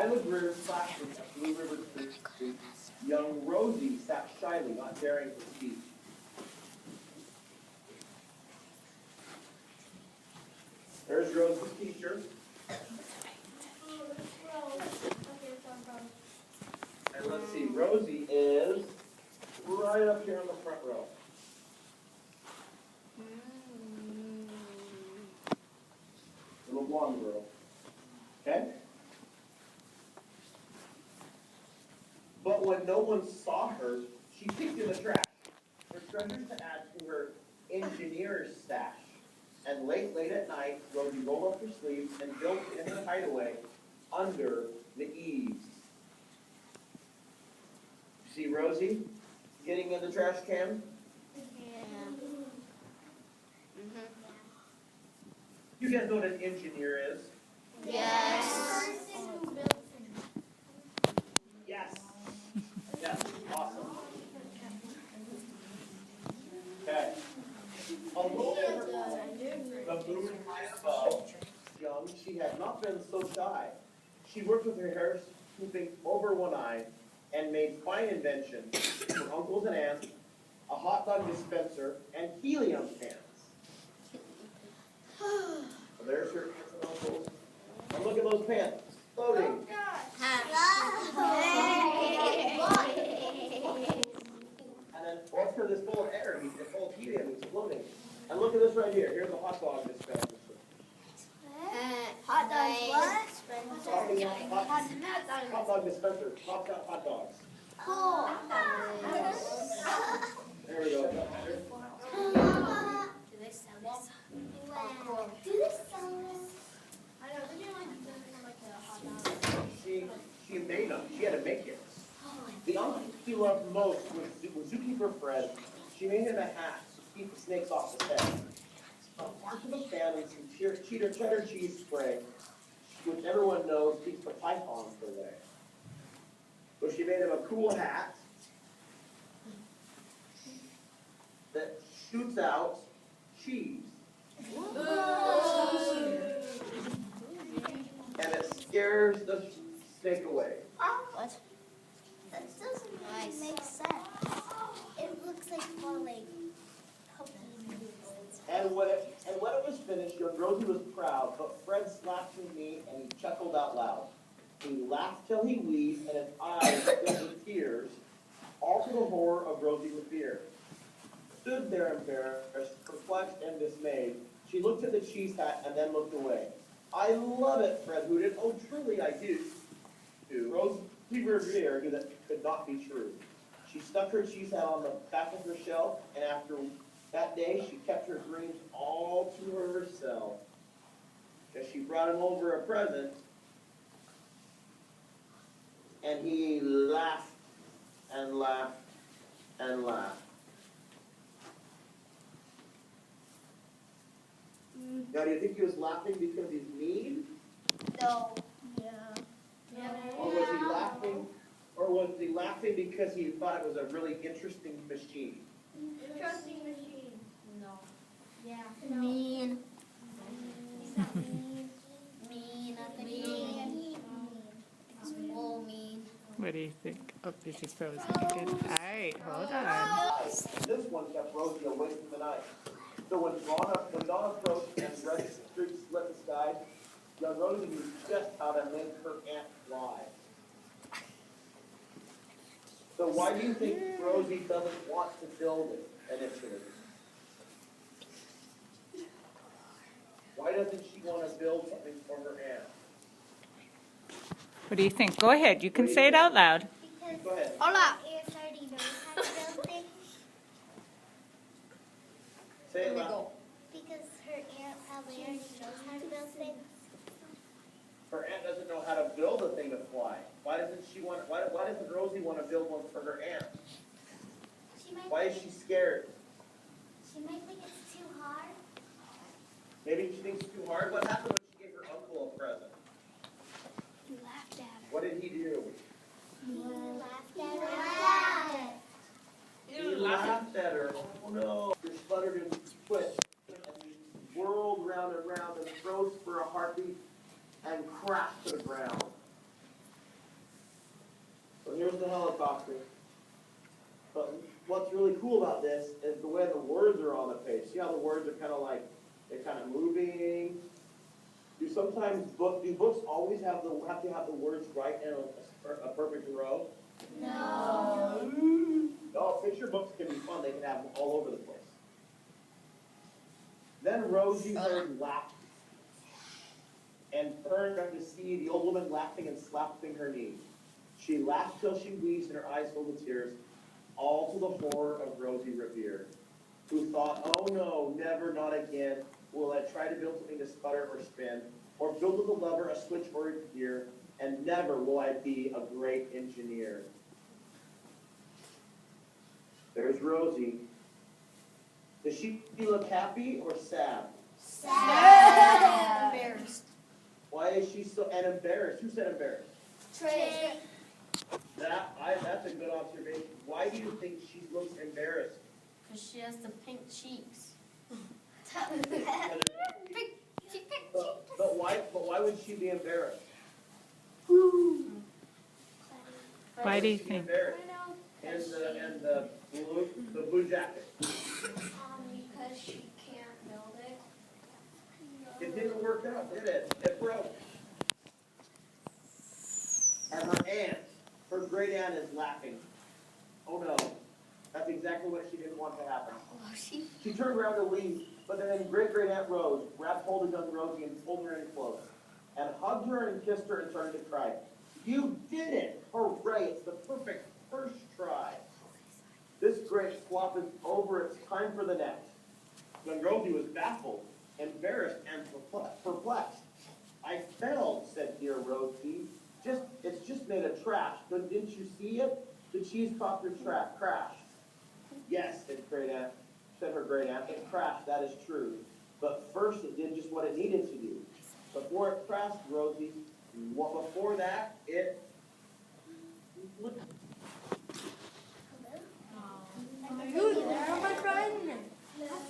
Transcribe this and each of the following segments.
Lila Greer's classroom at Blue River Street, young Rosie sat shyly, not daring to speak. There's Rosie's teacher. And let's see, Rosie is right up here on the front row. Little blonde girl. Okay? But when no one saw her, she peeked in the trash for treasures to add to her engineer's stash. And late at night, Rosie rolled up her sleeves and built in her hideaway under the eaves. See Rosie getting in the trash can? You guys know what an engineer is? Yes. Yes. Yes. Awesome. Okay. Although the moon high above, young, she had not been so shy. She worked with her hair swooping over one eye and made fine inventions for uncles and aunts, a hot dog dispenser, and helium cans. So there's her aunts and uncles. And look at those pants, floating. And then what's for this full of air? It's full of helium, it's floating. And look at this right here. Here's a hot dog dispenser. Hot dogs what? Hot dog dispenser. Pops out hot dogs. Cool. There we go. Do they sell this? Wow. Do they sell this? I know. Did you like a hot dog? She made them. She had to make it. The uncle she loved most was zookeeper Fred. She made him a hat to keep the snakes off his head. Parts of the family some cheddar cheese spray, which everyone knows keeps the pythons away. So she made him a cool hat that shoots out cheese. And it scares the snake away. What? That doesn't really make sense. It looks like falling. And when it was finished, young Rosie was proud, but Fred slapped his knee and he chuckled out loud. He laughed till he wheezed and his eyes filled with tears, all to the horror of Rosie with fear. Stood there embarrassed, perplexed and dismayed. She looked at the cheese hat and then looked away. I love it, Fred hooted. Oh, truly I do. Rosie Revere knew that could not be true. She stuck her cheese hat on the back of her shelf, and after that day, she kept her dreams all to herself. As she brought him over a present, and he laughed and laughed and laughed. Now, do you think he was laughing because he's mean? No. Yeah. Or was he laughing because he thought it was a really interesting machine? Interesting machine. No. Yeah. Mean. He's not mean. Mean. Mean. It's full mean. What do you think? Oh, this is frozen. Good. All right, hold on. This one kept Rosie away from the night. So when dawn approached and red streaks split the sky, young Rosie knew just how to make her aunt fly. So why do you think Rosie doesn't want to build it initially? Why doesn't she want to build something for her aunt? What do you think? Go ahead. You can say it out loud. Go ahead. Hola. Aunt already knows how to build things. Say it loud. Because her aunt probably already knows how to build things. Her aunt doesn't know how to build a thing to fly. Why doesn't Rosie want to build one for her aunt? Why is she scared? She might think it's too hard. Maybe she thinks it's too hard. What happened when she gave her uncle a present? He laughed at her. What did he do? He laughed at her. He laughed at her. Oh no. She sputtered and twitched and whirled round and round and froze for a heartbeat and crashed to the ground. So here's the helicopter. But what's really cool about this is the way the words are on the page. See how the words are kind of like, they're kind of moving? Do books always have to have the words right in a perfect row? No. No, picture books can be fun. They can have them all over the place. Then Rosie heard laughter and turned to see the old woman laughing and slapping her knee. She laughed till she wheezed and her eyes filled with tears, all to the horror of Rosie Revere, who thought, oh no, never, not again, will I try to build something to sputter or spin, or build with a lever, a switch, or a gear, and never will I be a great engineer. There's Rosie. Does she look happy or sad? Sad. Embarrassed. Why is she so embarrassed? Who said embarrassed? Trey. That's a good observation. Why do you think she looks embarrassed? Because she has the pink cheeks. But why would she be embarrassed? Why do you She think? embarrassed? And the blue jacket. Because she can't build it. It didn't work out, did it? It broke. And her great aunt is laughing. Oh no, that's exactly what she didn't want to happen. She turned around to leave, but then great aunt Rose grabbed hold of young Rosie and pulled her in close, and hugged her and kissed her and started to cry. You did it! Hooray! It's the perfect first try. This great swap is over. It's time for the next. Young Rosie was baffled, embarrassed, and perplexed. I failed, said dear Rosie. It's just made of trash. But didn't you see it? The cheesecopter crashed. Yes, said her great aunt. It crashed, that is true. But first it did just what it needed to do. Before it crashed, Rosie, before that, it...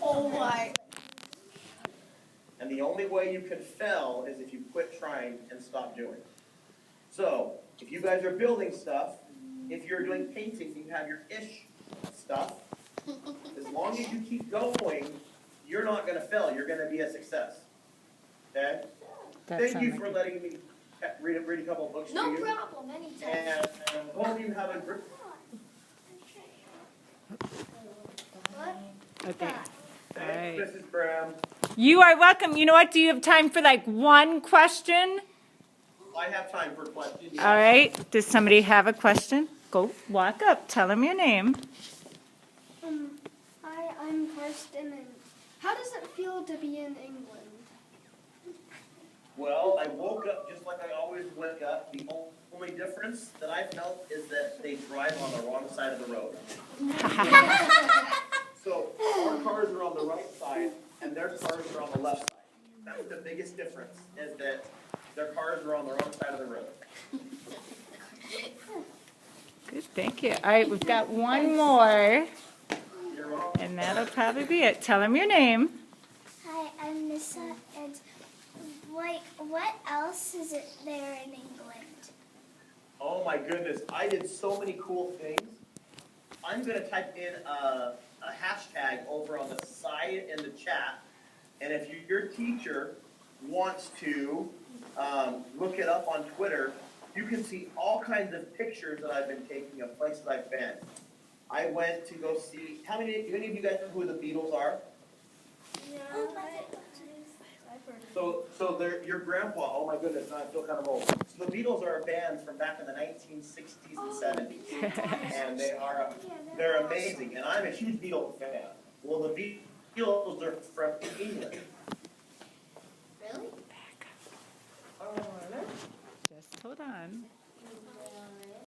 Oh my. And the only way you can fail is if you quit trying and stop doing. So, if you guys are building stuff, if you're doing painting, you have your ish stuff. As long as you keep going, you're not going to fail. You're going to be a success. Okay? Thank you for letting me read a couple of books to you. No problem, anytime. And I hope you have a great... What? Okay. All right. Thanks, Mrs. Graham. You are welcome. You know what? Do you have time for like one question? I have time for questions. All right. Does somebody have a question? Go walk up. Tell them your name. Hi, I'm Karsten, and how does it feel to be in England? Well, I woke up just like I always wake up. The only difference that I felt is that they drive on the wrong side of the road. So our cars are on the right side, and their cars are on the left side. That's the biggest difference, is that their cars are on the wrong side of the road. Good. Thank you. All right. We've got one more, You're welcome. and that'll probably be it. Tell them your name. Hi, I'm Nissa, and what else is it there in England? Oh my goodness, I did so many cool things. I'm going to type in a hashtag over on the side in the chat, and if your teacher wants to look it up on Twitter, you can see all kinds of pictures that I've been taking of places I've been. I went to go see, do any of you guys know who the Beatles are? So they're your grandpa, oh my goodness, now I feel kind of old. So the Beatles are a band from back in the 1960s and 70s. And they're amazing. And I'm a huge Beatles fan. Well, the Beatles are from England. Really? Just hold on.